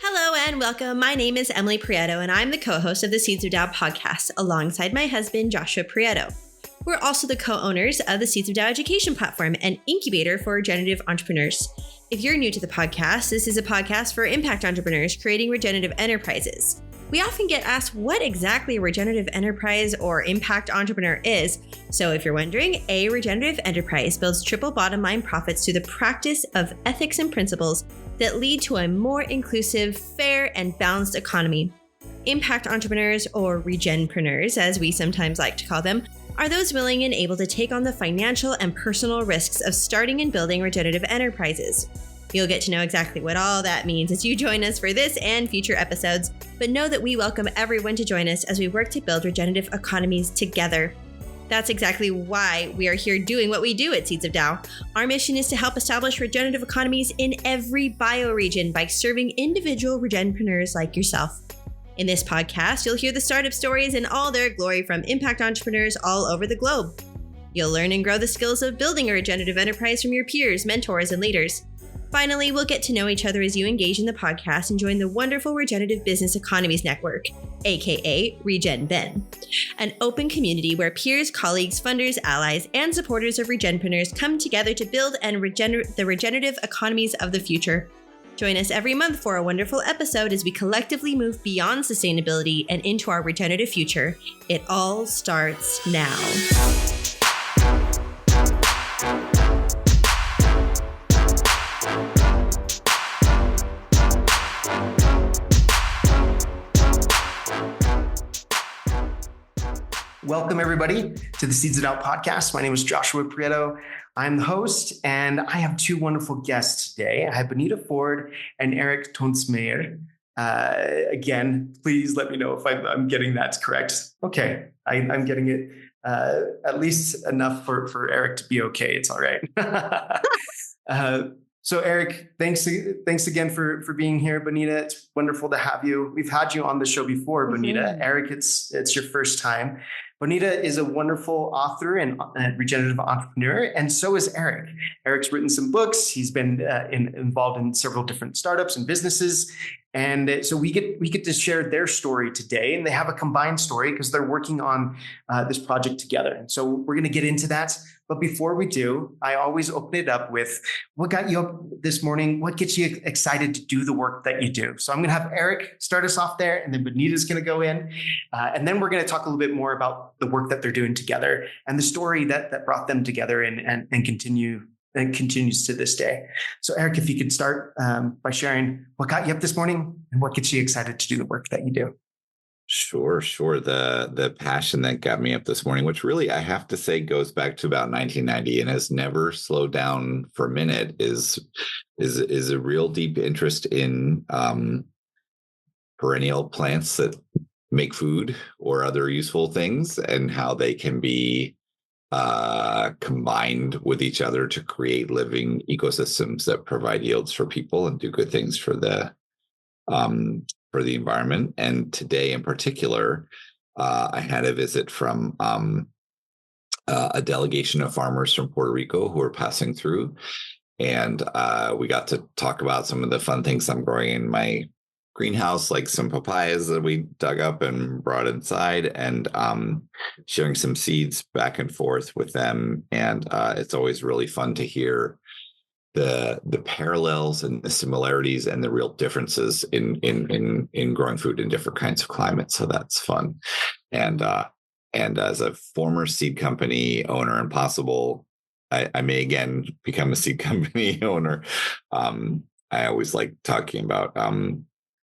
Hello and welcome. My name is Emily Prieto, and I'm the co-host of the Seeds of Dow podcast alongside my husband, Joshua Prieto. We're also the co-owners of the Seeds of Dow education platform, an incubator for regenerative entrepreneurs. If you're new to the podcast, this is a podcast for impact entrepreneurs creating regenerative enterprises. We often get asked what exactly a regenerative enterprise or impact entrepreneur is. So if you're wondering, a regenerative enterprise builds triple bottom line profits through the practice of ethics and principles that lead to a more inclusive, fair, and balanced economy. Impact entrepreneurs, or regenpreneurs, as we sometimes like to call them, are those willing and able to take on the financial and personal risks of starting and building regenerative enterprises. You'll get to know exactly what all that means as you join us for this and future episodes, but know that we welcome everyone to join us as we work to build regenerative economies together. That's exactly why we are here doing what we do at Seeds of Dow. Our mission is to help establish regenerative economies in every bioregion by serving individual regenpreneurs like yourself. In this podcast, you'll hear the startup stories in all their glory from impact entrepreneurs all over the globe. You'll learn and grow the skills of building a regenerative enterprise from your peers, mentors, and leaders. Finally, we'll get to know each other as you engage in the podcast and join the wonderful Regenerative Business Economies Network, aka RegenBen, an open community where peers, colleagues, funders, allies, and supporters of regenpreneurs come together to build and the regenerative economies of the future. Join us every month for a wonderful episode as we collectively move beyond sustainability and into our regenerative future. It all starts now. Welcome, everybody, to the Seeds of Dow podcast. My name is Joshua Prieto. I'm the host, and I have two wonderful guests today. I have Bonita Ford and Eric Toensmeier. Again, please let me know if I'm getting that correct. Okay, I'm getting it at least enough for Eric to be okay. It's all right. So Eric, thanks again for being here. Bonita, it's wonderful to have you. We've had you on the show before, Bonita. Mm-hmm. Eric, it's your first time. Bonita is a wonderful author and regenerative entrepreneur, and so is Eric. Eric's written some books. He's been involved in several different startups and businesses. And so we get to share their story today, and they have a combined story because they're working on this project together. And so we're going to get into that. But before we do, I always open it up with what got you up this morning? What gets you excited to do the work that you do? So I'm going to have Eric start us off there, and then Bonita's going to go in. And then we're going to talk a little bit more about the work that they're doing together and the story that brought them together and continues to this day. So Eric, if you could start by sharing what got you up this morning and what gets you excited to do the work that you do. Sure. The passion that got me up this morning, which really I have to say goes back to about 1990 and has never slowed down for a minute, is a real deep interest in perennial plants that make food or other useful things and how they can be combined with each other to create living ecosystems that provide yields for people and do good things for the environment. And today in particular, I had a visit from a delegation of farmers from Puerto Rico who were passing through. And we got to talk about some of the fun things I'm growing in my greenhouse, like some papayas that we dug up and brought inside, and sharing some seeds back and forth with them. And it's always really fun to hear the parallels and the similarities and the real differences in growing food in different kinds of climates. So that's fun. And as a former seed company owner and possible, I may again become a seed company owner. I always like talking about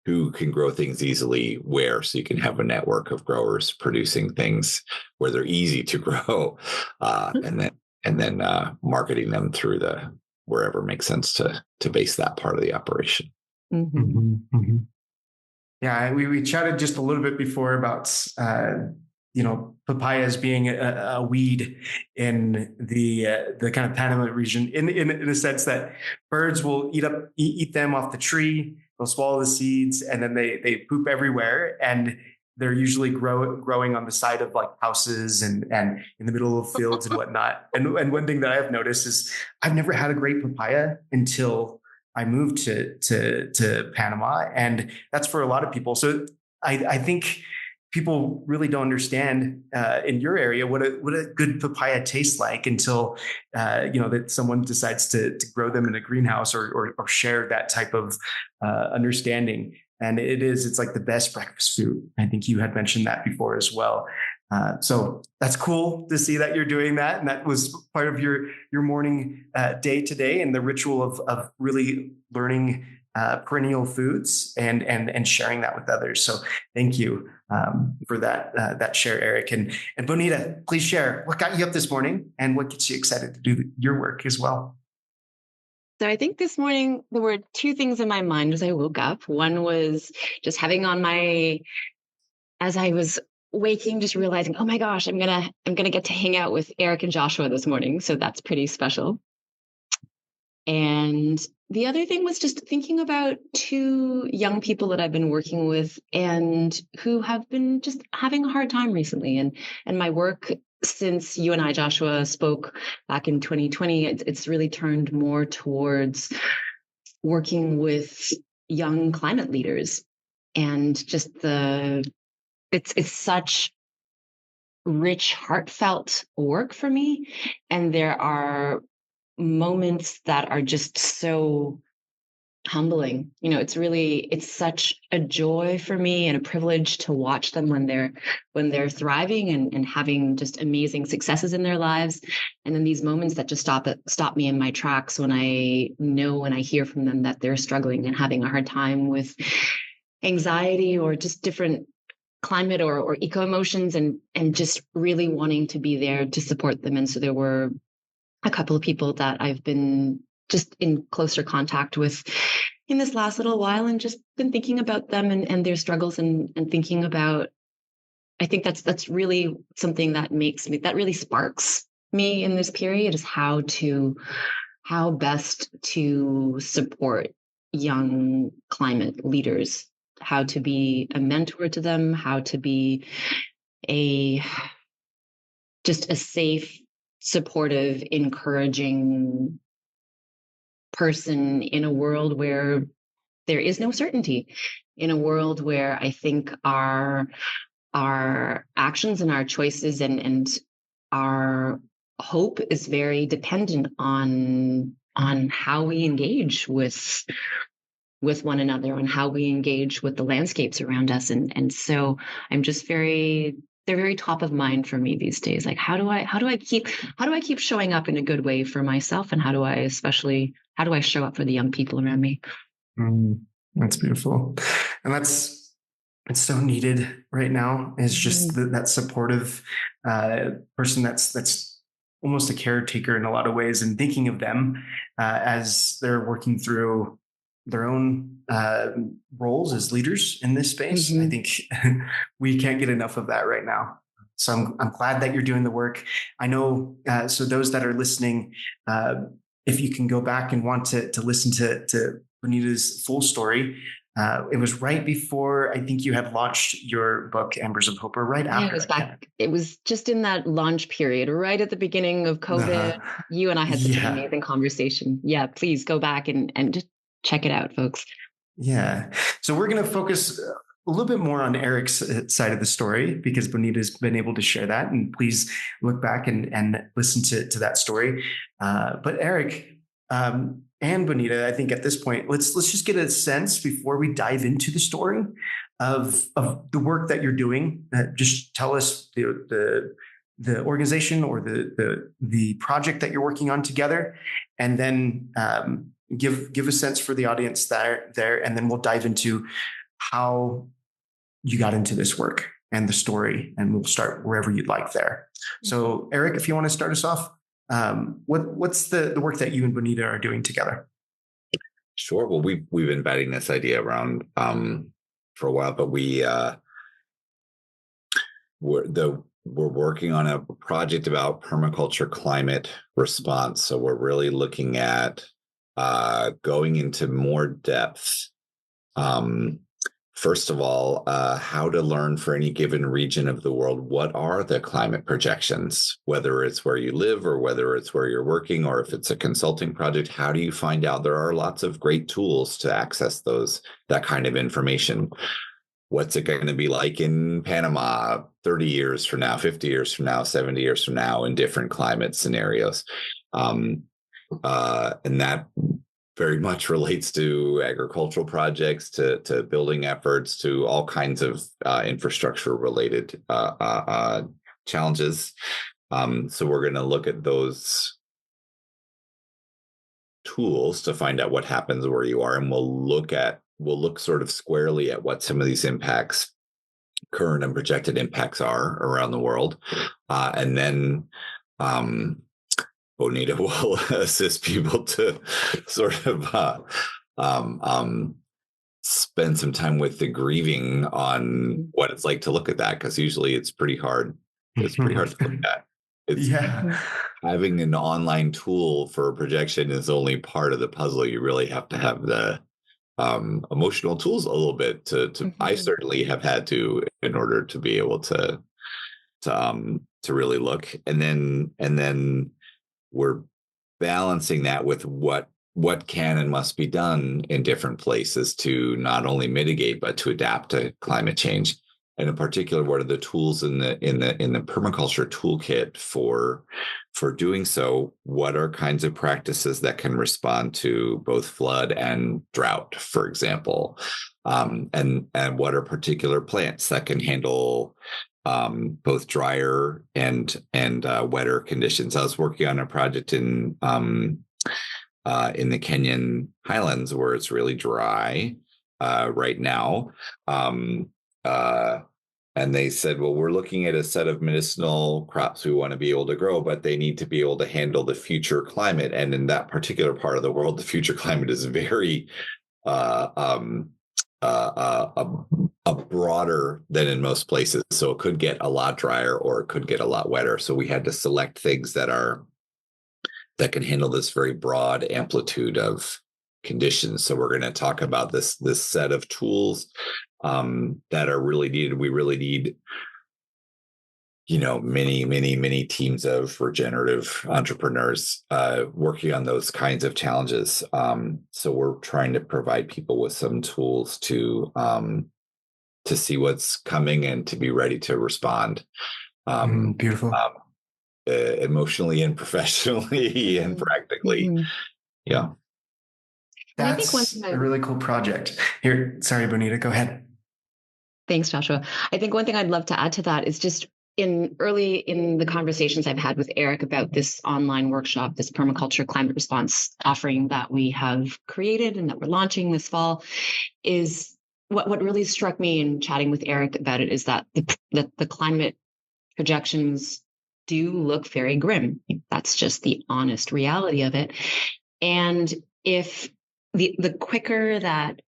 who can grow things easily where, so you can have a network of growers producing things where they're easy to grow, and then marketing them through wherever makes sense to base that part of the operation. Mm-hmm. Mm-hmm. Mm-hmm. Yeah, we chatted just a little bit before about papayas being a weed in the kind of Panama region, in a sense that birds will eat them off the tree. They'll swallow the seeds, and then they poop everywhere. And they're usually growing on the side of like houses and in the middle of fields and whatnot. And one thing that I've noticed is I've never had a great papaya until I moved to Panama, and that's for a lot of people. So I think people really don't understand in your area what a good papaya tastes like until that someone decides to grow them in a greenhouse or share that type of understanding. And it's like the best breakfast food. I think you had mentioned that before as well. So that's cool to see that you're doing that, and that was part of your morning day today, and the ritual of really learning perennial foods and sharing that with others. So thank you for that share, Eric. And Bonita, please share what got you up this morning and what gets you excited to do your work as well. So I think this morning there were two things in my mind as I woke up. One was just having on as I was waking, just realizing, oh my gosh, I'm gonna get to hang out with Eric and Joshua this morning. So that's pretty special. And the other thing was just thinking about two young people that I've been working with and who have been just having a hard time recently. And my work since you and I, Joshua, spoke back in 2020, it's really turned more towards working with young climate leaders. And just it's such rich, heartfelt work for me. And there are moments that are just so humbling. It's such a joy for me and a privilege to watch them when they're thriving and having just amazing successes in their lives. And then these moments that just stop me in my tracks when I know and I hear from them that they're struggling and having a hard time with anxiety or just different climate or eco emotions, and just really wanting to be there to support them. And so there were a couple of people that I've been just in closer contact with in this last little while, and just been thinking about them and their struggles and thinking about, I think that's really something that really sparks me in this period, is how best to support young climate leaders, how to be a mentor to them, how to be just a safe, supportive, encouraging person in a world where there is no certainty, in a world where I think our actions and our choices and our hope is very dependent on how we engage with one another, on how we engage with the landscapes around us. And so I'm just they're very top of mind for me these days. Like, how do I keep showing up in a good way for myself? And how do I show up for the young people around me? That's beautiful. And it's so needed right now, is just that supportive person that's almost a caretaker in a lot of ways, and thinking of them as they're working through their own roles as leaders in this space. I think we can't get enough of that right now. So I'm glad that you're doing the work. I know, so those that are listening, if you can go back and want to listen to Bonita's full story, it was right before I think you had launched your book, Embers of Hope, or right after. It was just in that launch period, right at the beginning of COVID. You and I had such an amazing conversation. Yeah, please go back and just check it out, folks. Yeah. So we're going to focus a little bit more on Eric's side of the story, because Bonita's been able to share that. And please look back and listen to that story. But Eric and Bonita, I think at this point, let's just get a sense before we dive into the story of the work that you're doing. Just tell us the organization or the project that you're working on together, and then give a sense for the audience there, and then we'll dive into how you got into this work and the story, and we'll start wherever you'd like there. So Eric, if you want to start us off, what's the work that you and Bonita are doing together? Sure. Well, we've been batting this idea around for a while, but we're working on a project about permaculture climate response. So we're really looking at going into more depth first of all, how to learn for any given region of the world. What are the climate projections, whether it's where you live or whether it's where you're working, or if it's a consulting project? How do you find out? There are lots of great tools to access that kind of information. What's it going to be like in Panama 30 years from now, 50 years from now, 70 years from now in different climate scenarios? And that very much relates to agricultural projects, to building efforts, to all kinds of infrastructure related challenges. So we're going to look at those tools to find out what happens where you are, and we'll look sort of squarely at what some of these impacts, current and projected impacts, are around the world, and then Bonita will assist people to sort of spend some time with the grieving on what it's like to look at that, because usually it's pretty hard. It's pretty hard to look at. It's having an online tool for a projection is only part of the puzzle. You really have to have the emotional tools a little bit to I certainly have had to, in order to be able to really look, and then we're balancing that with what can and must be done in different places to not only mitigate but to adapt to climate change. And in particular, what are the tools in the permaculture toolkit for doing so? What are kinds of practices that can respond to both flood and drought, for example? And what are particular plants that can handle both drier and wetter conditions? I was working on a project in the Kenyan highlands where it's really dry right now. And they said, well, we're looking at a set of medicinal crops we want to be able to grow, but they need to be able to handle the future climate. And in that particular part of the world, the future climate is very broader than in most places. So it could get a lot drier or it could get a lot wetter. So we had to select things that can handle this very broad amplitude of conditions. So we're going to talk about this set of tools that are really needed. We really need, many teams of regenerative entrepreneurs working on those kinds of challenges. So we're trying to provide people with some tools to see what's coming and to be ready to respond. Beautiful. Emotionally and professionally and practically. Yeah. That's a really cool project. Here, sorry, Bonita, go ahead. Thanks, Joshua. I think one thing I'd love to add to that is just in the conversations I've had with Eric about this online workshop, this permaculture climate response offering that we have created and that we're launching this fall, is what really struck me in chatting with Eric about it is that the climate projections do look very grim. That's just the honest reality of it. And if the quicker that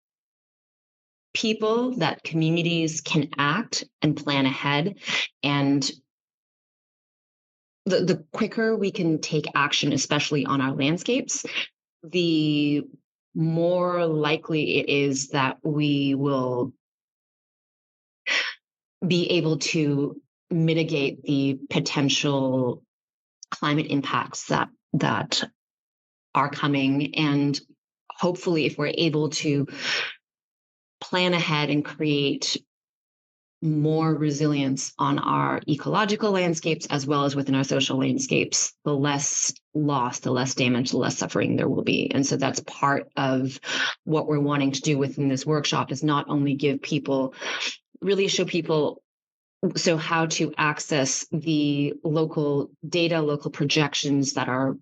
people, that communities can act and plan ahead, and the quicker we can take action, especially on our landscapes, the more likely it is that we will be able to mitigate the potential climate impacts that are coming. And hopefully, if we're able to plan ahead and create more resilience on our ecological landscapes as well as within our social landscapes, the less loss, the less damage, the less suffering there will be. And so that's part of what we're wanting to do within this workshop, is not only really show people how to access the local data, local projections that are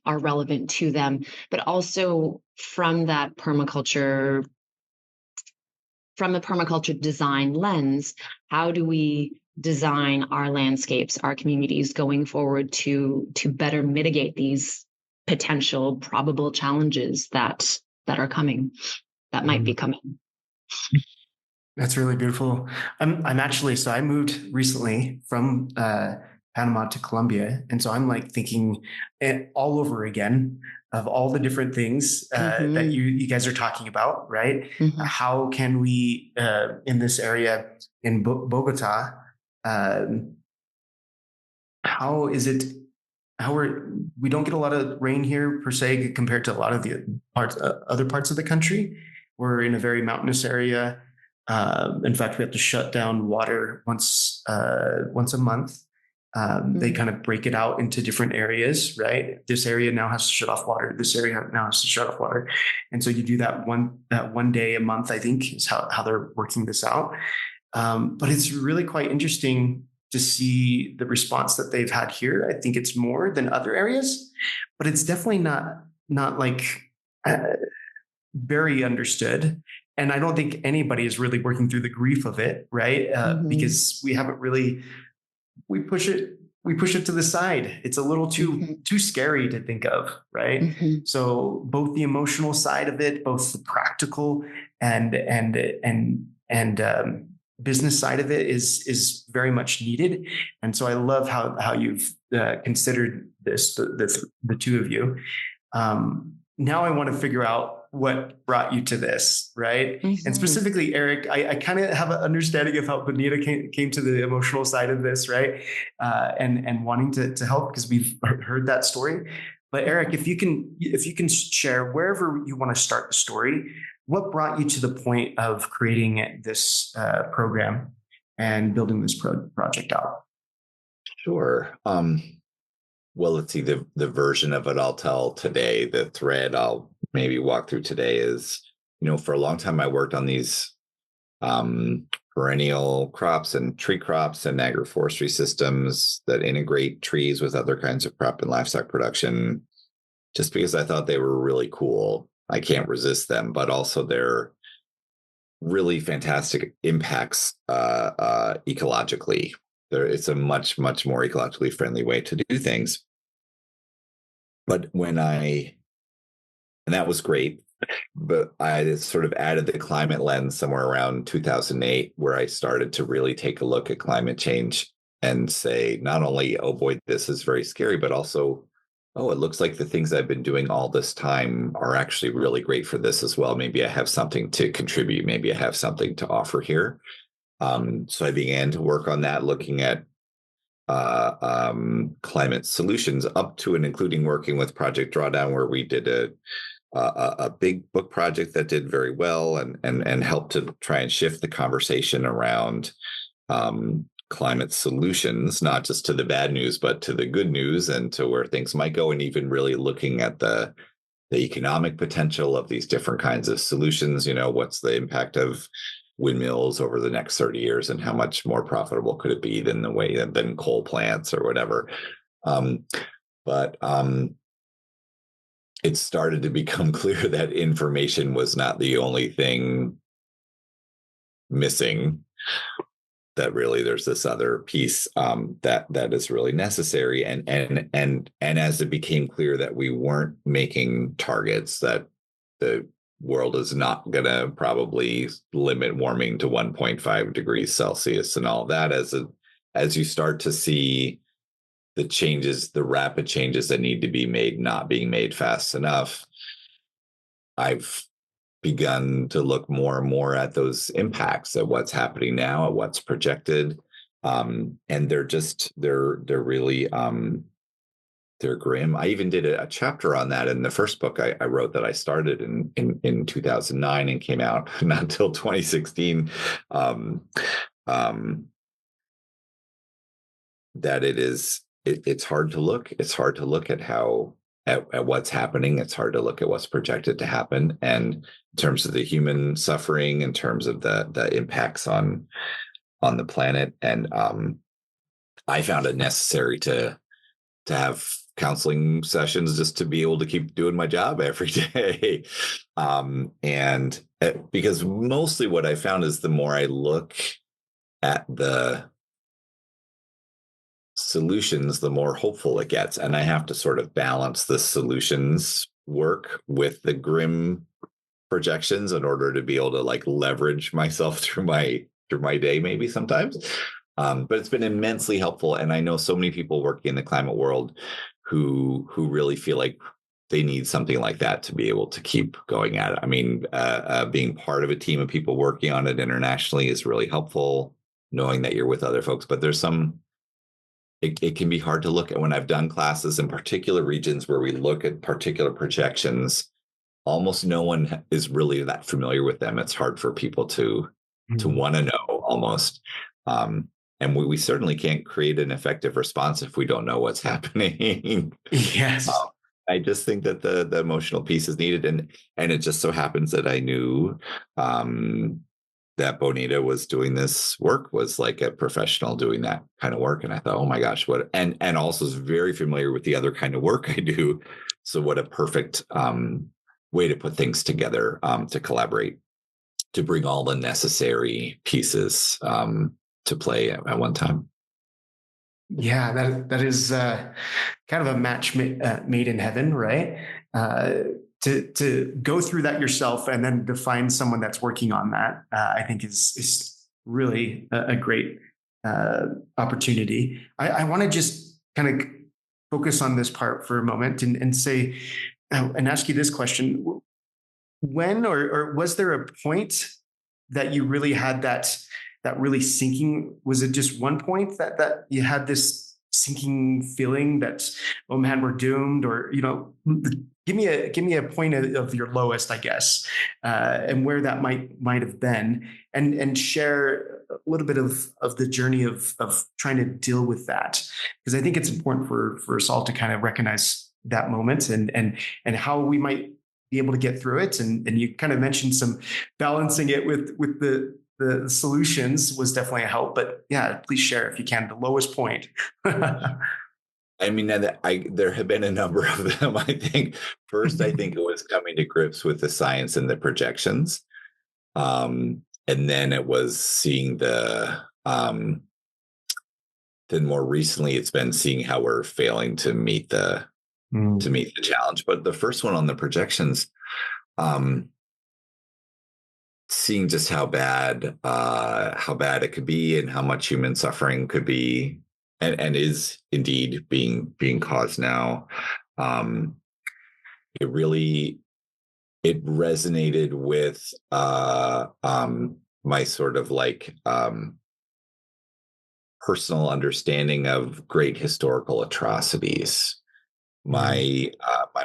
relevant to them, but also from the permaculture design lens, how do we design our landscapes, our communities going forward to better mitigate these potential probable challenges that are coming, that might be coming. That's really beautiful. I'm actually, so I moved recently from Panama to Colombia. And so I'm like thinking all over again of all the different things that you guys are talking about, right? How can we, in this area in Bogota, we don't get a lot of rain here per se compared to a lot of the other parts of the country. We're in a very mountainous area. In fact, we have to shut down water once a month. They kind of break it out into different areas, right? This area now has to shut off water. This area now has to shut off water. And so you do that one day a month, I think, is how they're working this out. But it's really quite interesting to see the response that they've had here. I think it's more than other areas, but it's definitely not like very understood. And I don't think anybody is really working through the grief of it, right? Because we haven't really, we push it to the side. It's a little too scary to think of, right? So both the emotional side of it, both the practical and business side of it is very much needed. And so I love how you've considered this, the two of you. Now I want to figure out what brought you to this, right? And specifically, Eric, I kind of have an understanding of how Bonita came to the emotional side of this, right? And wanting to help because we've heard that story. But Eric, if you can share wherever you want to start the story, what brought you to the point of creating this program and building this project out? Sure. Well, let's see, the version of it I'll tell today, the thread I'll maybe walk through today is, for a long time I worked on these perennial crops and tree crops and agroforestry systems that integrate trees with other kinds of crop and livestock production, just because I thought they were really cool. I can't resist them, but also they're really fantastic impacts ecologically. It's a much, much more ecologically friendly way to do things. But and that was great, but I sort of added the climate lens somewhere around 2008, where I started to really take a look at climate change and say, not only, oh boy, this is very scary, but also, oh, it looks like the things I've been doing all this time are actually really great for this as well. Maybe I have something to contribute. Maybe I have something to offer here. So I began to work on that, looking at climate solutions up to and including working with Project Drawdown, where we did a big book project that did very well and helped to try and shift the conversation around climate solutions, not just to the bad news, but to the good news and to where things might go, and even really looking at the economic potential of these different kinds of solutions. What's the impact of windmills over the next 30 years and how much more profitable could it be than coal plants or whatever. But it started to become clear that information was not the only thing missing, that really there's this other piece that is really necessary. And as it became clear that we weren't making targets, that the world is not going to probably limit warming to 1.5 degrees Celsius and all of that, as you start to see the rapid changes that need to be made not being made fast enough, I've begun to look more and more at those impacts, at what's happening now, at what's projected. And they're really they're grim. I even did a chapter on that in the first book I wrote that I started in 2009 and came out not until 2016. That it's hard to look. It's hard to look at what's happening. It's hard to look at what's projected to happen, and in terms of the human suffering, in terms of the impacts on the planet. And I found it necessary to have counseling sessions just to be able to keep doing my job every day. And because mostly what I found is the more I look at the solutions, the more hopeful it gets. And I have to sort of balance the solutions work with the grim projections in order to be able to leverage myself through my day, maybe sometimes. But it's been immensely helpful. And I know so many people working in the climate world who really feel like they need something like that to be able to keep going at it. I mean, being part of a team of people working on it internationally is really helpful, knowing that you're with other folks. But there's it can be hard to look at. When I've done classes in particular regions where we look at particular projections, almost no one is really that familiar with them. It's hard for people to want to know almost. And we certainly can't create an effective response if we don't know what's happening. Yes. I just think that the emotional piece is needed. And it just so happens that I knew that Bonita was doing this work, was like a professional doing that kind of work. And I thought, oh my gosh, what, and also is very familiar with the other kind of work I do. So what a perfect way to put things together, to collaborate, to bring all the necessary pieces to play at one time. Yeah, that is kind of a match made in heaven, right? To go through that yourself and then to find someone that's working on that, I think is really a great opportunity. I want to just kind of focus on this part for a moment and say and ask you this question: when or was there a point that you really had that really sinking? Was it just one point that you had this sinking feeling that, oh man, we're doomed? Or, give me a point of your lowest, I guess, and where that might have been, and share a little bit of the journey of trying to deal with that, because I think it's important for us all to kind of recognize that moment and how we might be able to get through it. And you kind of mentioned some balancing it with the solutions was definitely a help, but yeah, please share if you can, the lowest point. I mean, there have been a number of them. I think first, I think it was coming to grips with the science and the projections. And then it was seeing then more recently, it's been seeing how we're failing to meet the challenge. But the first one on the projections, seeing just how bad it could be and how much human suffering could be and is indeed being caused now. It resonated with my sort of like personal understanding of great historical atrocities. My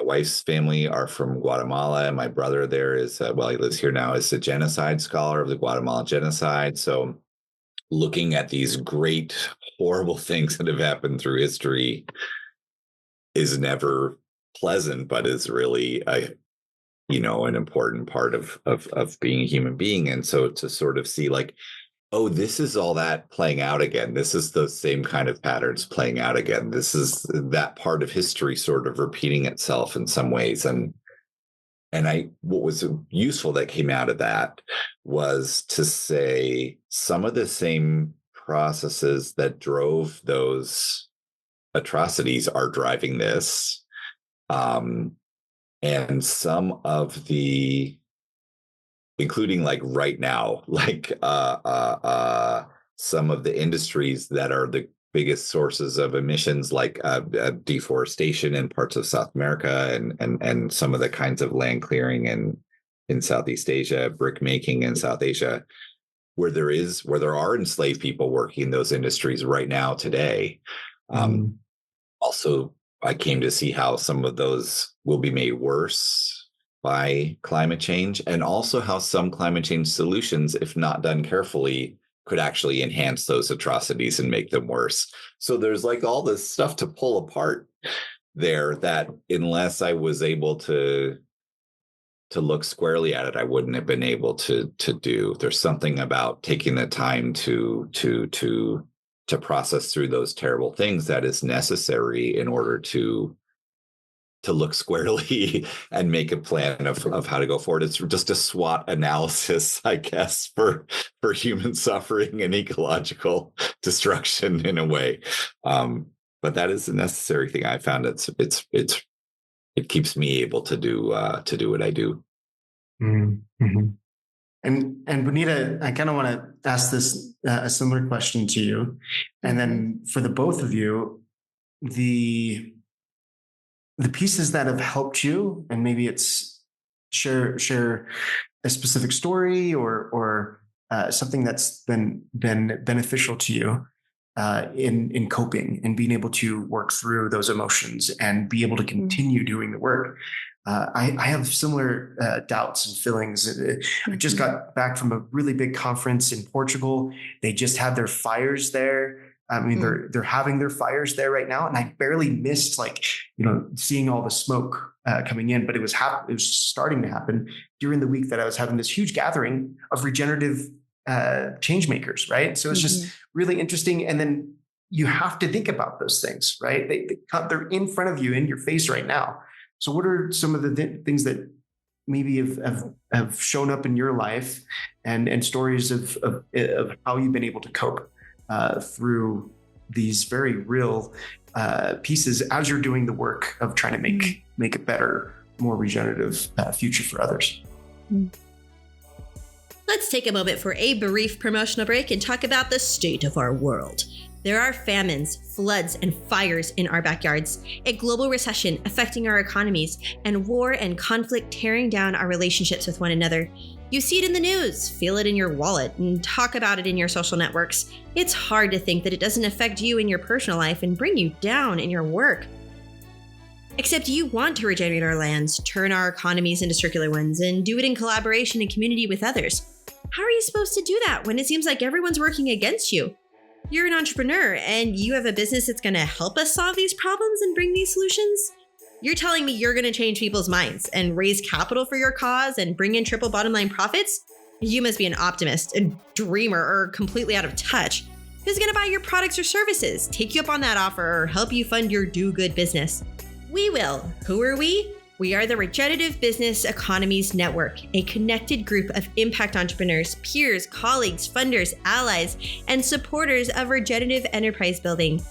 wife's family are from Guatemala, and my brother there is, he lives here now, is a genocide scholar of the Guatemalan genocide. So looking at these great, horrible things that have happened through history is never pleasant, but is really an important part of being a human being. And so to sort of see like, oh, this is all that playing out again. This is the same kind of patterns playing out again. This is that part of history sort of repeating itself in some ways. And what was useful that came out of that was to say some of the same processes that drove those atrocities are driving this. And some of the, including like right now, like some of the industries that are the biggest sources of emissions, like deforestation in parts of South America and some of the kinds of land clearing in Southeast Asia, brick making in South Asia, where there are enslaved people working in those industries right now today. Also, I came to see how some of those will be made worse by climate change, and also how some climate change solutions, if not done carefully, could actually enhance those atrocities and make them worse. So there's like all this stuff to pull apart there that unless I was able to look squarely at it, I wouldn't have been able to do. There's something about taking the time to process through those terrible things that is necessary in order to look squarely and make a plan of how to go forward. It's just a SWOT analysis, I guess, for human suffering and ecological destruction in a way. But that is a necessary thing. I found it keeps me able to do what I do. Mm-hmm. And Bonita, I kind of want to ask this a similar question to you, and then for the both of you, the pieces that have helped you, and maybe it's share a specific story or something that's been beneficial to you in coping and being able to work through those emotions and be able to continue doing the work. I have similar doubts and feelings. I just got back from a really big conference in Portugal. They just had their fires there. I mean, they're having their fires there right now, and I barely missed seeing all the smoke coming in. But it was starting to happen during the week that I was having this huge gathering of regenerative change makers, right? So it's just really interesting. And then you have to think about those things, right? They're in front of you, in your face right now. So what are some of the things that maybe have shown up in your life, and stories of how you've been able to cope through these very real pieces as you're doing the work of trying to make a better, more regenerative future for others? Let's take a moment for a brief promotional break and talk about the state of our world. There are famines, floods, and fires in our backyards, a global recession affecting our economies, and war and conflict tearing down our relationships with one another. You see it in the news, feel it in your wallet, and talk about it in your social networks. It's hard to think that it doesn't affect you in your personal life and bring you down in your work. Except you want to regenerate our lands, turn our economies into circular ones, and do it in collaboration and community with others. How are you supposed to do that when it seems like everyone's working against you? You're an entrepreneur and you have a business that's going to help us solve these problems and bring these solutions? You're telling me you're going to change people's minds and raise capital for your cause and bring in triple bottom line profits? You must be an optimist, a dreamer, or completely out of touch. Who's going to buy your products or services, take you up on that offer, or help you fund your do-good business? We will. Who are we? We are the Regenerative Business Economies Network, a connected group of impact entrepreneurs, peers, colleagues, funders, allies, and supporters of regenerative enterprise building.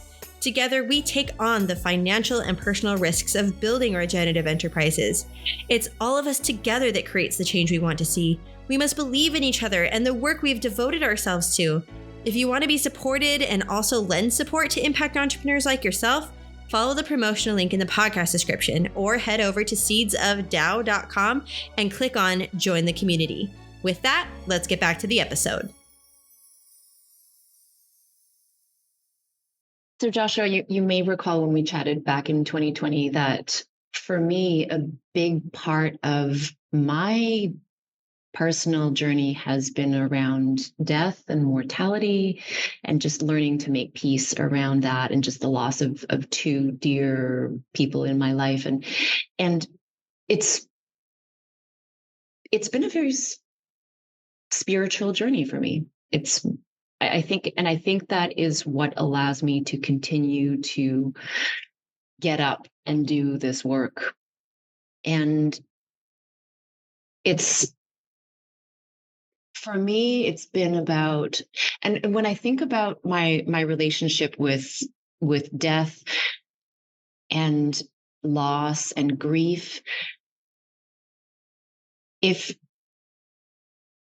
Together, we take on the financial and personal risks of building regenerative enterprises. It's all of us together that creates the change we want to see. We must believe in each other and the work we've devoted ourselves to. If you want to be supported and also lend support to impact entrepreneurs like yourself, follow the promotional link in the podcast description or head over to seedsofdow.com and click on Join the Community. With that, let's get back to the episode. So Joshua, you may recall when we chatted back in 2020 that for me, a big part of my personal journey has been around death and mortality, and just learning to make peace around that, and just the loss of two dear people in my life. And it's been a very spiritual journey for me. I think that is what allows me to continue to get up and do this work. And for me, it's been about, and when I think about my relationship with death and loss and grief, if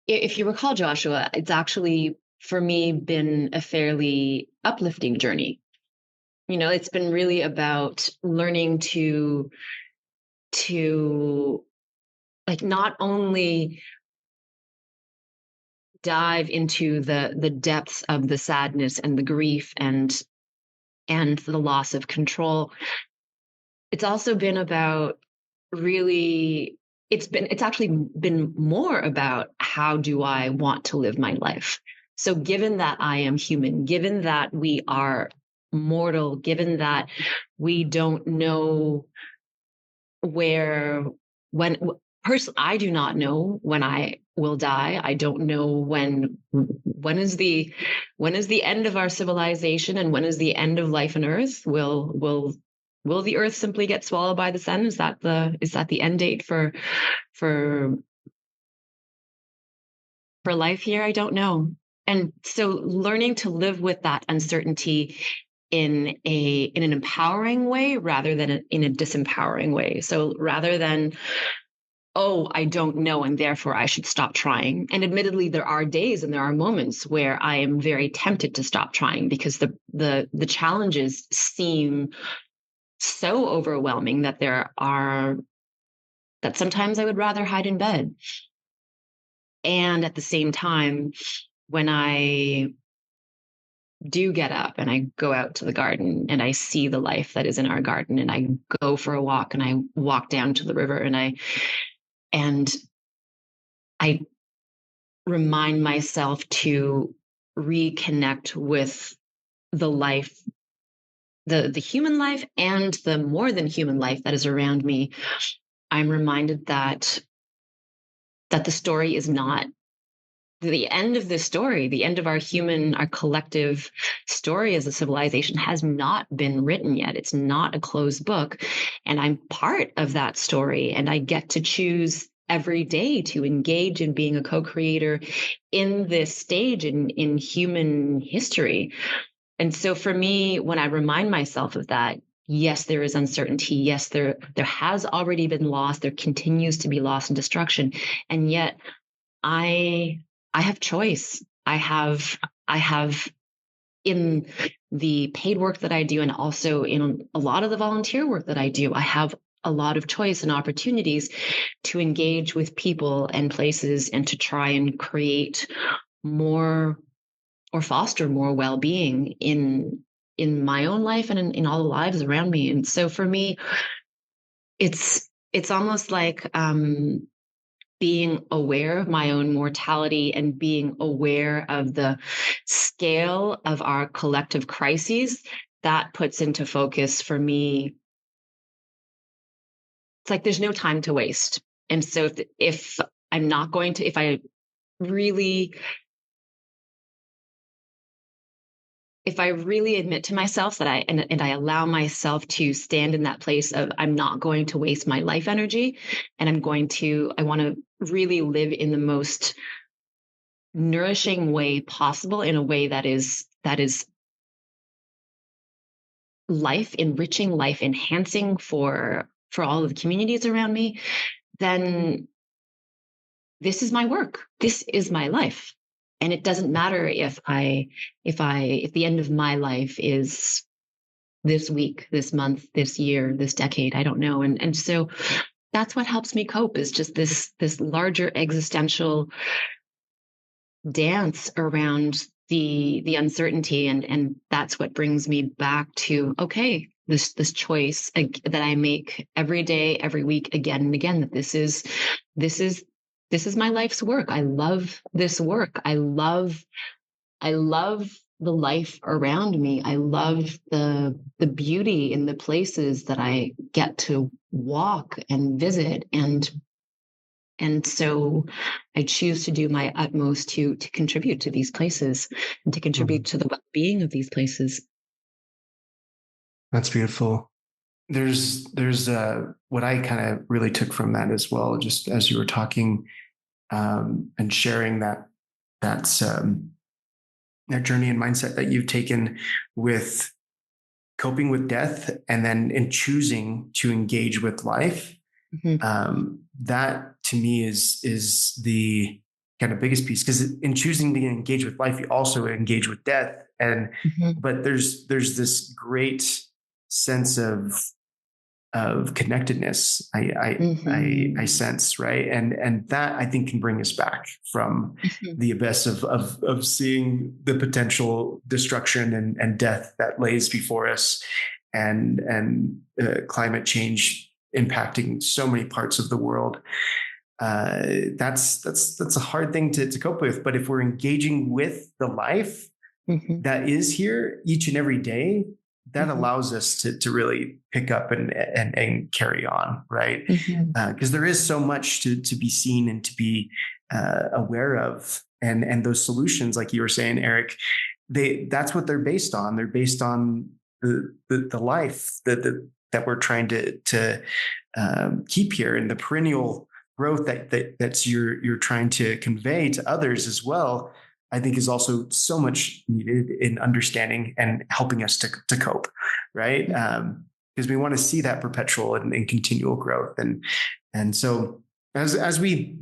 you recall, Joshua, it's actually for me been a fairly uplifting journey. It's been really about learning to like not only dive into the depths of the sadness and the grief and the loss of control. It's also been about really, it's actually been more about how do I want to live my life? So given that I am human, given that we are mortal, given that we don't know I do not know when I will die. I don't know when is the end of our civilization, and when is the end of life on Earth? Will the Earth simply get swallowed by the sun? Is that the end date for life here? I don't know. And so learning to live with that uncertainty in an empowering way rather than in a disempowering way. So rather than oh, I don't know, and therefore I should stop trying. And admittedly, there are days and there are moments where I am very tempted to stop trying because the challenges seem so overwhelming that sometimes I would rather hide in bed. And at the same time, when I do get up and I go out to the garden and I see the life that is in our garden, and I go for a walk and I walk down to the river and I remind myself to reconnect with the life, the human life and the more than human life that is around me. I'm reminded that the story is not the end of this story. The end of our collective story as a civilization has not been written yet. It's not a closed book. And I'm part of that story. And I get to choose every day to engage in being a co-creator in this stage in human history. And so for me, when I remind myself of that, yes, there is uncertainty. Yes, there has already been loss. There continues to be loss and destruction. And yet I have choice. I have in the paid work that I do and also in a lot of the volunteer work that I do, I have a lot of choice and opportunities to engage with people and places and to try and create more or foster more well-being in my own life and in all the lives around me. And so for me, it's almost like being aware of my own mortality and being aware of the scale of our collective crises. That puts into focus for me. It's like there's no time to waste. And so if I'm not going to, if I really admit to myself that I allow myself to stand in that place of I'm not going to waste my life energy, and I want to really live in the most nourishing way possible, in a way that is life enriching, life enhancing for all of the communities around me, then this is my work. This is my life. And it doesn't matter if the end of my life is this week, this month, this year, this decade, I don't know. And so that's what helps me cope, is just this larger existential dance around the uncertainty. And that's what brings me back to, okay, this choice that I make every day, every week, again and again, that this is my life's work. I love this work. I love the life around me. I love the beauty in the places that I get to walk and visit. And so I choose to do my utmost to contribute to these places and to contribute to the well-being of these places. That's beautiful. There's what I kind of really took from that as well, just as you were talking and sharing that journey and mindset that you've taken with coping with death, and then in choosing to engage with life. Mm-hmm. That to me is the kind of biggest piece, because in choosing to engage with life, you also engage with death. And but there's this great sense of connectedness I sense, right? And that I think can bring us back from the abyss of seeing the potential destruction and death that lays before us, and climate change impacting so many parts of the world. That's a hard thing to cope with. But if we're engaging with the life that is here each and every day, that allows us to really pick up and carry on, right? Because there is so much to be seen and to be aware of, and those solutions, like you were saying, Eric, that's what they're based on. They're based on the life that we're trying to keep here, and the perennial growth that's you're trying to convey to others as well. I think is also so much needed in understanding and helping us to cope, right? Because we want to see that perpetual and continual growth. And so as we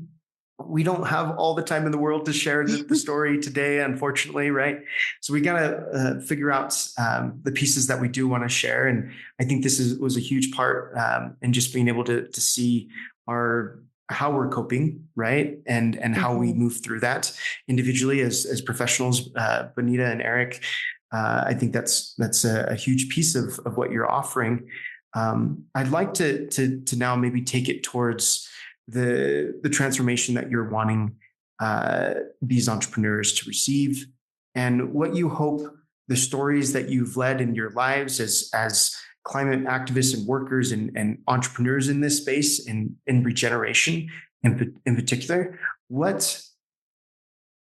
don't have all the time in the world to share the story today, unfortunately, right? So we got to figure out the pieces that we do want to share. And I think this was a huge part in just being able to see how we're coping, right? And how we move through that individually as professionals, Bonita and Eric. I think that's a huge piece of what you're offering. I'd like to now maybe take it towards the transformation that you're wanting these entrepreneurs to receive, and what you hope the stories that you've led in your lives as climate activists and workers and entrepreneurs in this space in regeneration in particular, what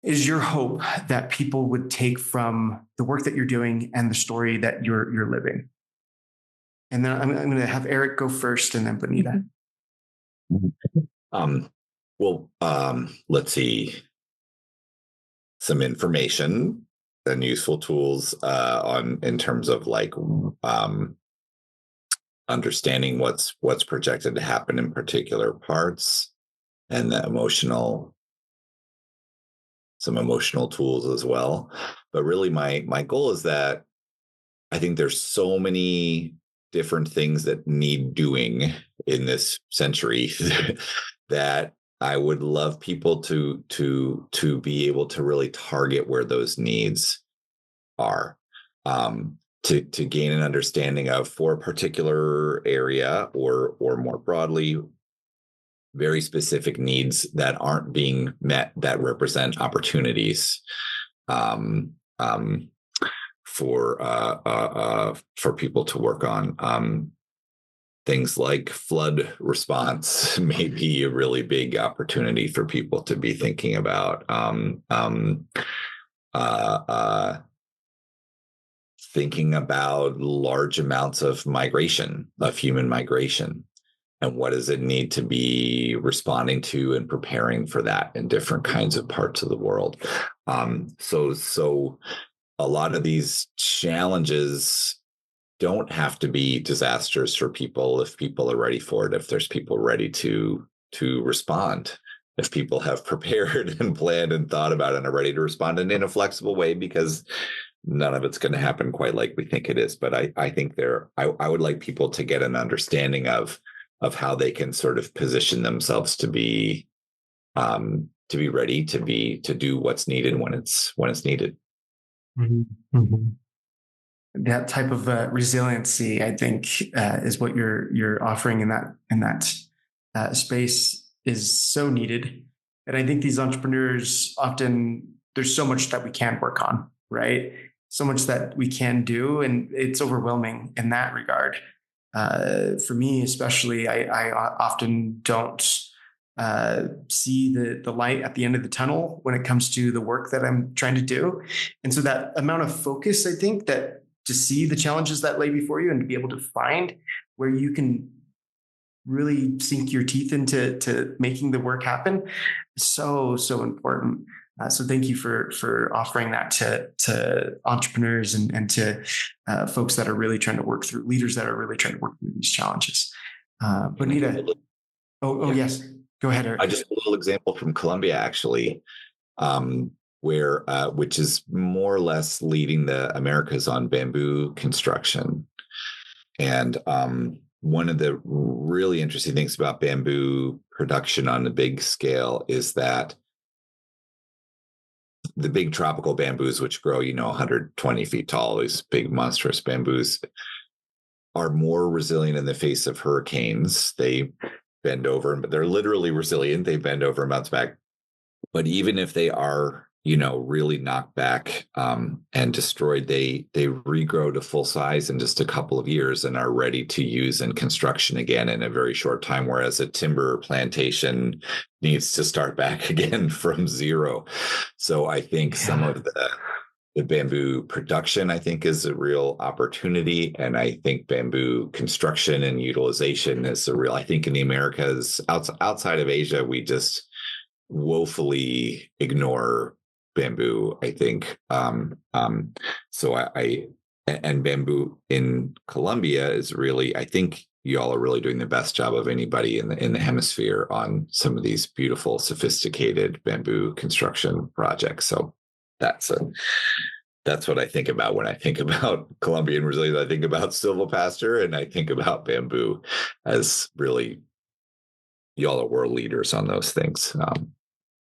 is your hope that people would take from the work that you're doing and the story that you're living? And then I'm going to have Eric go first, and then Bonita. Let's see. Some information and useful tools in terms of like understanding what's projected to happen in particular parts, and some emotional tools as well. But really, my goal is that I think there's so many different things that need doing in this century that I would love people to be able to really target where those needs are, to gain an understanding of, for a particular area or more broadly, very specific needs that aren't being met that represent opportunities for people to work on. Things like flood response may be a really big opportunity for people to be thinking about. Thinking about large amounts of human migration, and what does it need to be responding to and preparing for that in different kinds of parts of the world. So a lot of these challenges don't have to be disasters for people if people are ready for it, if there's people ready to respond, if people have prepared and planned and thought about it and are ready to respond in a flexible way, because none of it's going to happen quite like we think it is. But I think I would like people to get an understanding of how they can sort of position themselves to be ready to do what's needed when it's needed. Mm-hmm. Mm-hmm. That type of resiliency, I think, is what you're offering in that space is so needed. And I think these entrepreneurs often, there's so much that we can work on, right? So much that we can do, and it's overwhelming in that regard. For me, especially, I often don't see the light at the end of the tunnel when it comes to the work that I'm trying to do. And so that amount of focus, I think, that to see the challenges that lay before you and to be able to find where you can really sink your teeth into making the work happen is so important. So thank you for offering that to entrepreneurs and to folks that are really trying to work through, leaders that are really trying to work through these challenges. Bonita. Oh, yeah. Yes. Go ahead, Eric. Just a little example from Colombia, actually, where which is more or less leading the Americas on bamboo construction. And one of the really interesting things about bamboo production on a big scale is that the big tropical bamboos, which grow, 120 feet tall, these big monstrous bamboos, are more resilient in the face of hurricanes. They bend over, but they're literally resilient. They bend over and bounce back. But even if they are, really knocked back and destroyed, they regrow to full size in just a couple of years and are ready to use in construction again in a very short time. Whereas a timber plantation needs to start back again from zero. So I think some of the bamboo production, I think, is a real opportunity. And I think bamboo construction and utilization is I think in the Americas, outside of Asia, we just woefully ignore bamboo, I think. So and bamboo in Colombia is really, I think, y'all are really doing the best job of anybody in the hemisphere on some of these beautiful, sophisticated bamboo construction projects. So that's what I think about when I think about Colombia and Brazil. I think about silvopasture, and I think about bamboo as really, y'all are world leaders on those things.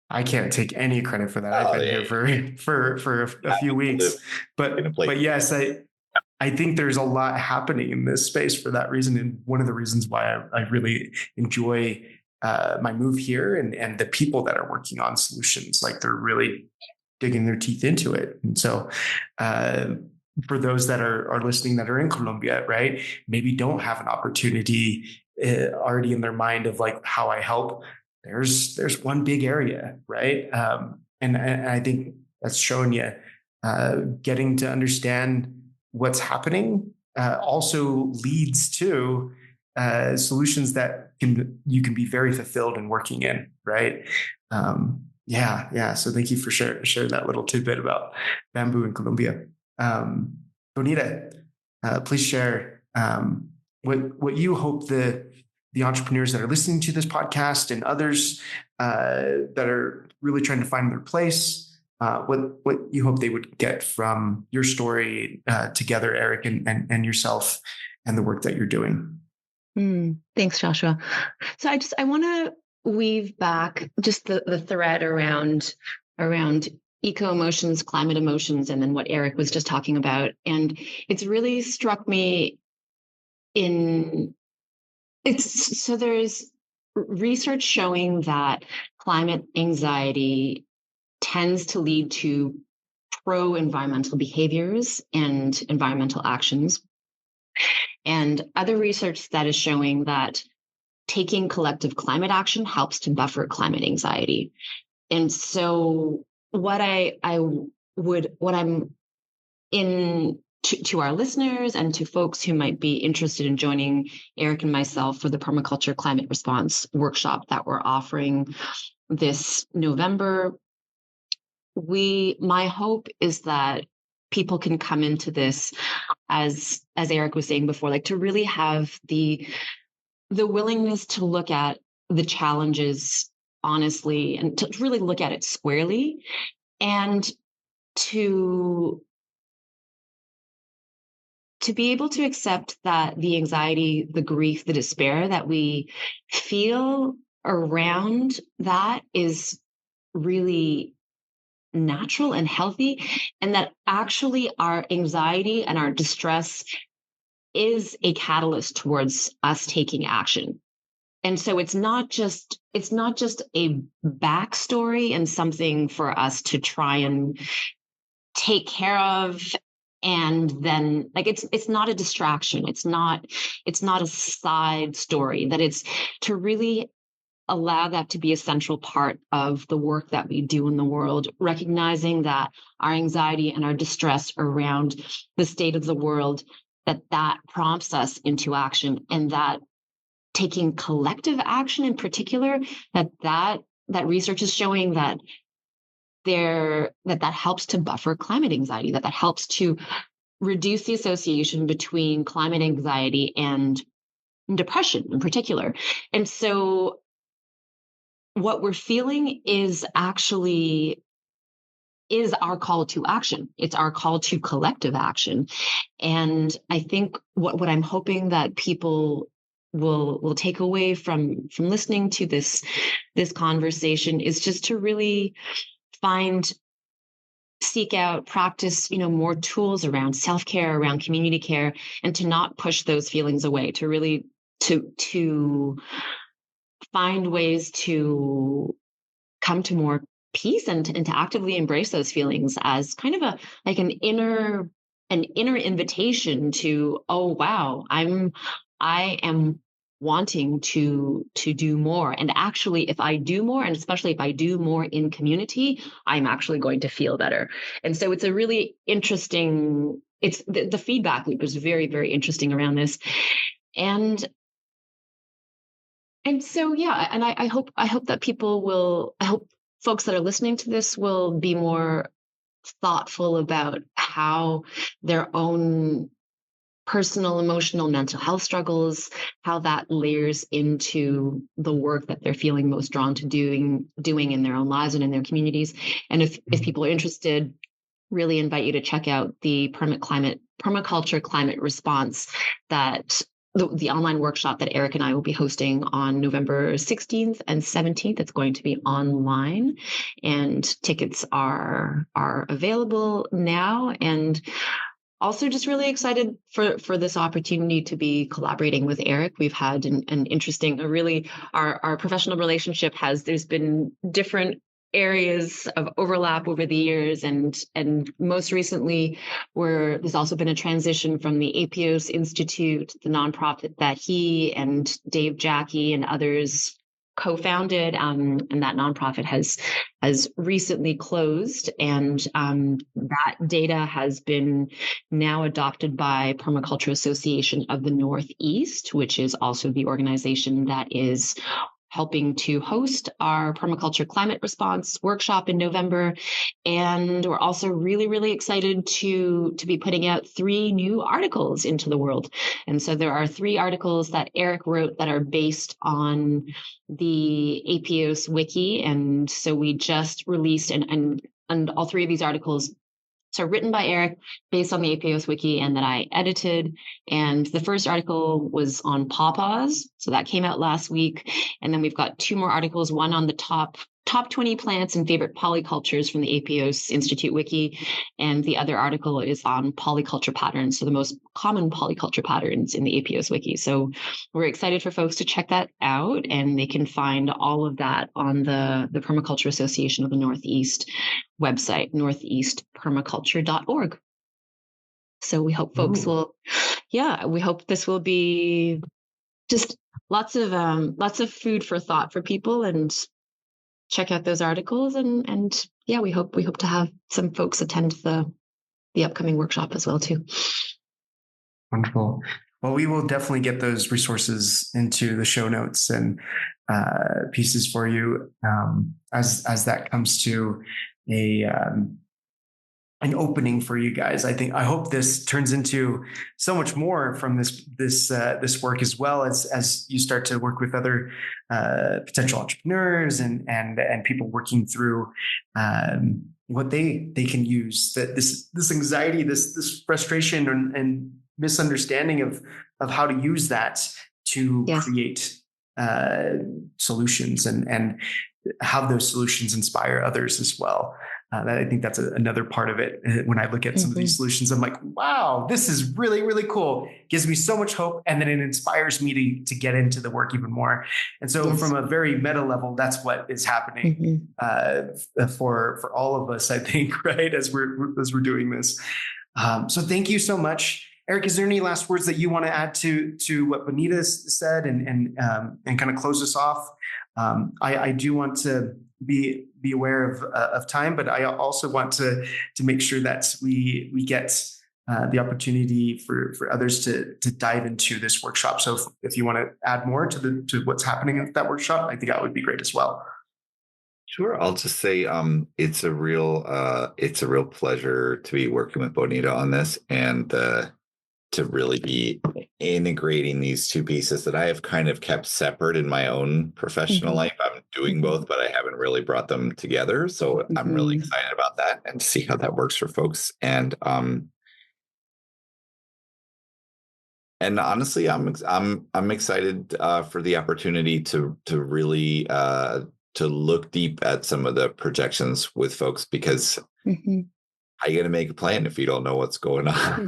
I can't take any credit for that. I've been here for a few weeks, but yes, I think there's a lot happening in this space for that reason. And one of the reasons why I really enjoy my move here and the people that are working on solutions, like they're really digging their teeth into it. And so for those that are listening that are in Colombia, right, maybe don't have an opportunity already in their mind of like how I help, there's one big area, right? And I think that's showing you getting to understand what's happening also leads to solutions that you can be very fulfilled in working in, right? Yeah. So thank you for sharing that little tidbit about bamboo in Colombia. Bonita, please share what you hope the entrepreneurs that are listening to this podcast and others that are really trying to find their place. What you hope they would get from your story together, Eric, and yourself, and the work that you're doing. Thanks, Joshua. So I want to weave back just the thread around eco emotions, climate emotions, and then what Eric was just talking about. And it's really struck me so there's research showing that climate anxiety tends to lead to pro-environmental behaviors and environmental actions. And other research that is showing that taking collective climate action helps to buffer climate anxiety. And so what I'm in to our listeners and to folks who might be interested in joining Eric and myself for the Permaculture Climate Response workshop that we're offering this November, my hope is that people can come into this, as Eric was saying before, like to really have the willingness to look at the challenges honestly and to really look at it squarely, and to be able to accept that the anxiety, the grief, the despair that we feel around that is really natural and healthy, and that actually our anxiety and our distress is a catalyst towards us taking action. And so it's not just a backstory and something for us to try and take care of, and then like it's not a distraction. It's not a side story, that it's to really allow that to be a central part of the work that we do in the world, recognizing that our anxiety and our distress around the state of the world, that prompts us into action, and that taking collective action in particular, that research is showing that that helps to buffer climate anxiety, that helps to reduce the association between climate anxiety and depression in particular. And so what we're feeling is actually our call to action. It's our call to collective action. And I think what I'm hoping that people will take away from listening to this conversation is just to really seek out, practice, more tools around self-care, around community care, and to not push those feelings away, to really to find ways to come to more peace and to actively embrace those feelings as kind of an inner invitation to, oh wow, I am wanting to do more. And actually, if I do more, and especially if I do more in community, I'm actually going to feel better. And so it's a really interesting, it's the feedback loop is very, very interesting around this. And so, yeah, and I hope that I hope folks that are listening to this will be more thoughtful about how their own personal, emotional, mental health struggles, how that layers into the work that they're feeling most drawn to doing in their own lives and in their communities. And if people are interested, really invite you to check out the permaculture climate response, that the online workshop that Eric and I will be hosting on November 16th and 17th. It's going to be online, and tickets are available now. And also just really excited for this opportunity to be collaborating with Eric. We've had an interesting, our professional relationship there's been different areas of overlap over the years, and most recently there's also been a transition from the APOS Institute, the nonprofit that he and Dave Jackie and others co-founded, and that nonprofit has recently closed, and that data has been now adopted by Permaculture Association of the Northeast, which is also the organization that is helping to host our permaculture climate response workshop in November. And we're also really, really excited to be putting out 3 new articles into the world. And so there are 3 articles that Eric wrote that are based on the APOS wiki. And so we just released, and all 3 of these articles are written by Eric based on the APOS wiki, and that I edited. And the first article was on pawpaws, so that came out last week. And then we've got 2 more articles, one on the top 20 plants and favorite polycultures from the APOS Institute wiki, and the other article is on polyculture patterns, so the most common polyculture patterns in the APOS wiki. So we're excited for folks to check that out, and they can find all of that on the Permaculture Association of the Northeast website, northeastpermaculture.org. So we hope folks we hope this will be just lots of food for thought for people, and check out those articles, and we hope to have some folks attend the upcoming workshop as well too. Wonderful. Well, we will definitely get those resources into the show notes and pieces for you as that comes to an opening for you guys. I hope this turns into so much more from this work, as well as you start to work with other potential entrepreneurs and people working through what they can use, that this anxiety, this frustration and misunderstanding of how to use that to create solutions and have those solutions inspire others as well. I think that's another part of it. When I look at some of these solutions, I'm like, wow, this is really, really cool. It gives me so much hope. And then it inspires me to get into the work even more. And so from a very meta level, that's what is happening for all of us, I think, right? As we're doing this. So thank you so much. Eric, is there any last words that you want to add to what Bonita said and kind of close us off? I do want to be aware of time, but I also want to make sure that we get the opportunity for others to dive into this workshop. So if you want to add more to what's happening at that workshop, I think that would be great as well. Sure. I'll just say it's a real pleasure to be working with Bonita on this, and to really be integrating these 2 pieces that I have kind of kept separate in my own professional life. I'm doing both, but I haven't really brought them together. So I'm really excited about that and to see how that works for folks. And honestly, I'm excited for the opportunity to really to look deep at some of the projections with folks, because how are you going to make a plan if you don't know what's going on?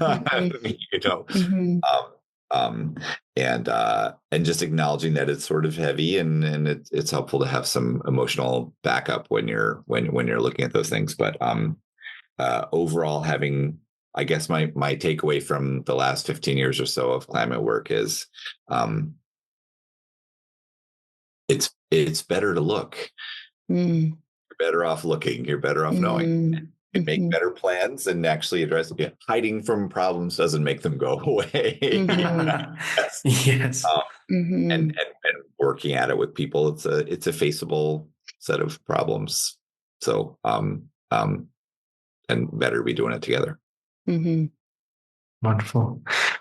And just acknowledging that it's sort of heavy, and it's helpful to have some emotional backup when you're looking at those things. But overall, having, I guess my takeaway from the last 15 years or so of climate work is it's better to look. You're better off looking. You're better off knowing. And make better plans and actually address it. Hiding from problems doesn't make them go away. Yes. And working at it with people, it's a faceable set of problems. So and better be doing it together. Wonderful.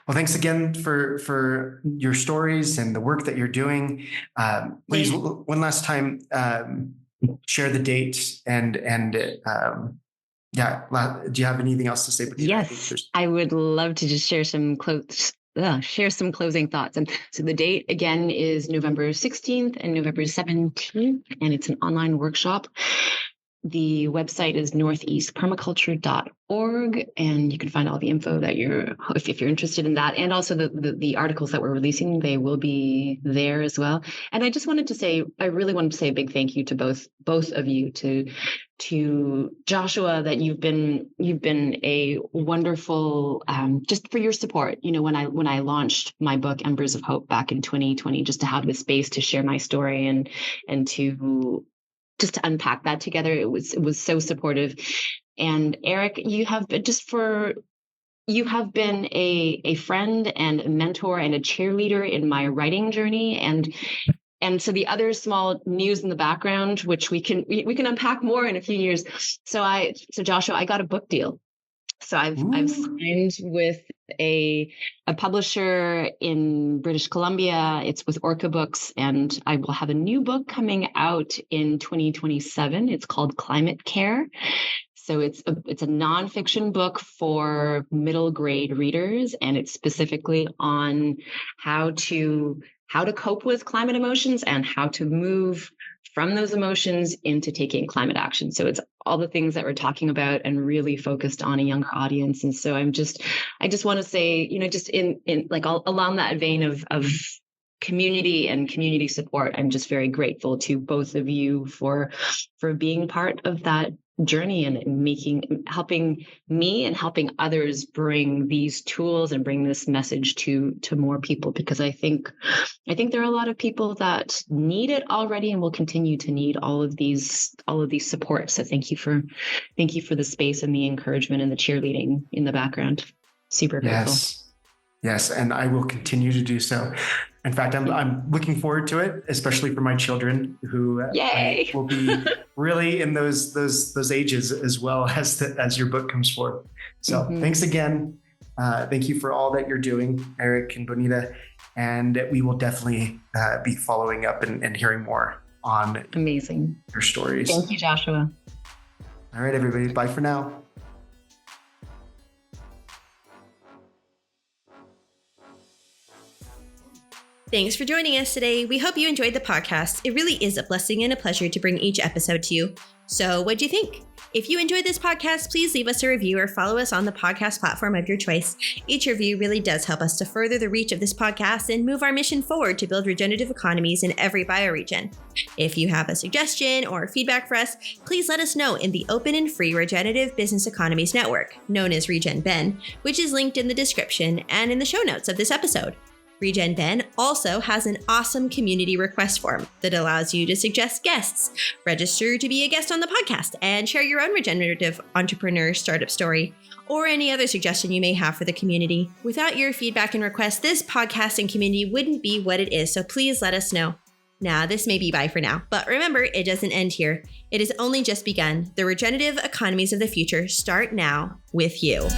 Well, thanks again for your stories and the work that you're doing. Please, one last time, share the date and do you have anything else to say? Yes, I would love to just share some closing thoughts. And so the date again is November 16th and November 17th, and it's an online workshop. The website is northeastpermaculture.org, and you can find all the info that if you're interested in that. And also the articles that we're releasing, they will be there as well. And I really wanted to say a big thank you to both of you, to Joshua, that you've been a wonderful, just for your support. When I launched my book, Embers of Hope, back in 2020, just to have the space to share my story and to just to unpack that together. It was so supportive. And Eric, you have been a friend and a mentor and a cheerleader in my writing journey. And so the other small news in the background, which we can unpack more in a few years. So Joshua, I got a book deal. So I've signed with a publisher in British Columbia. It's with Orca Books, and I will have a new book coming out in 2027. It's called Climate Care. So it's a nonfiction book for middle grade readers, and it's specifically on how to cope with climate emotions and how to move from those emotions into taking climate action. So it's all the things that we're talking about and really focused on a younger audience. And so I just want to say, just in like along that vein of community and community support, I'm just very grateful to both of you for being part of that journey and helping me and helping others bring these tools and bring this message to more people, because I think there are a lot of people that need it already and will continue to need all of these supports. So thank you for the space and the encouragement and the cheerleading in the background. Super grateful. Yes, and I will continue to do so. In fact, I'm looking forward to it, especially for my children who will be really in those ages as well as your book comes forth. So Thanks again. Thank you for all that you're doing, Eric and Bonita. And we will definitely be following up and hearing more on your stories. Thank you, Joshua. All right, everybody. Bye for now. Thanks for joining us today. We hope you enjoyed the podcast. It really is a blessing and a pleasure to bring each episode to you. So what'd you think? If you enjoyed this podcast, please leave us a review or follow us on the podcast platform of your choice. Each review really does help us to further the reach of this podcast and move our mission forward to build regenerative economies in every bioregion. If you have a suggestion or feedback for us, please let us know in the open and free Regenerative Business Economies Network, known as RegenBen, which is linked in the description and in the show notes of this episode. RegenBen also has an awesome community request form that allows you to suggest guests, register to be a guest on the podcast, and share your own regenerative entrepreneur startup story, or any other suggestion you may have for the community. Without your feedback and requests, this podcast and community wouldn't be what it is, so please let us know. Now, this may be bye for now, but remember, it doesn't end here. It has only just begun. The regenerative economies of the future start now with you.